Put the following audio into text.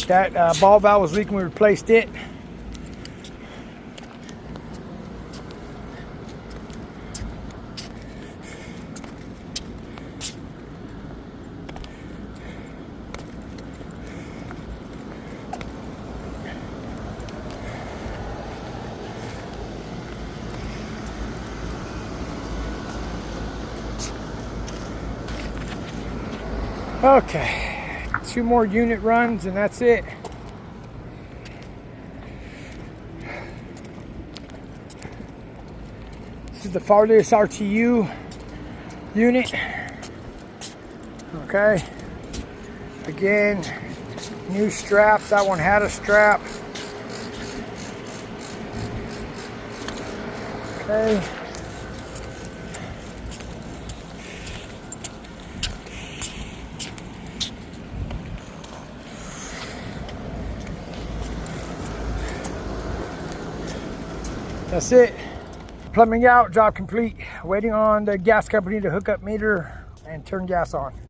That ball valve was leaking, we replaced it. Okay, 2 more unit runs and that's it. This is the farthest RTU unit. Okay, again, new straps. That one had a strap. Okay. That's it. Plumbing out, job complete. Waiting on the gas company to hook up meter and turn gas on.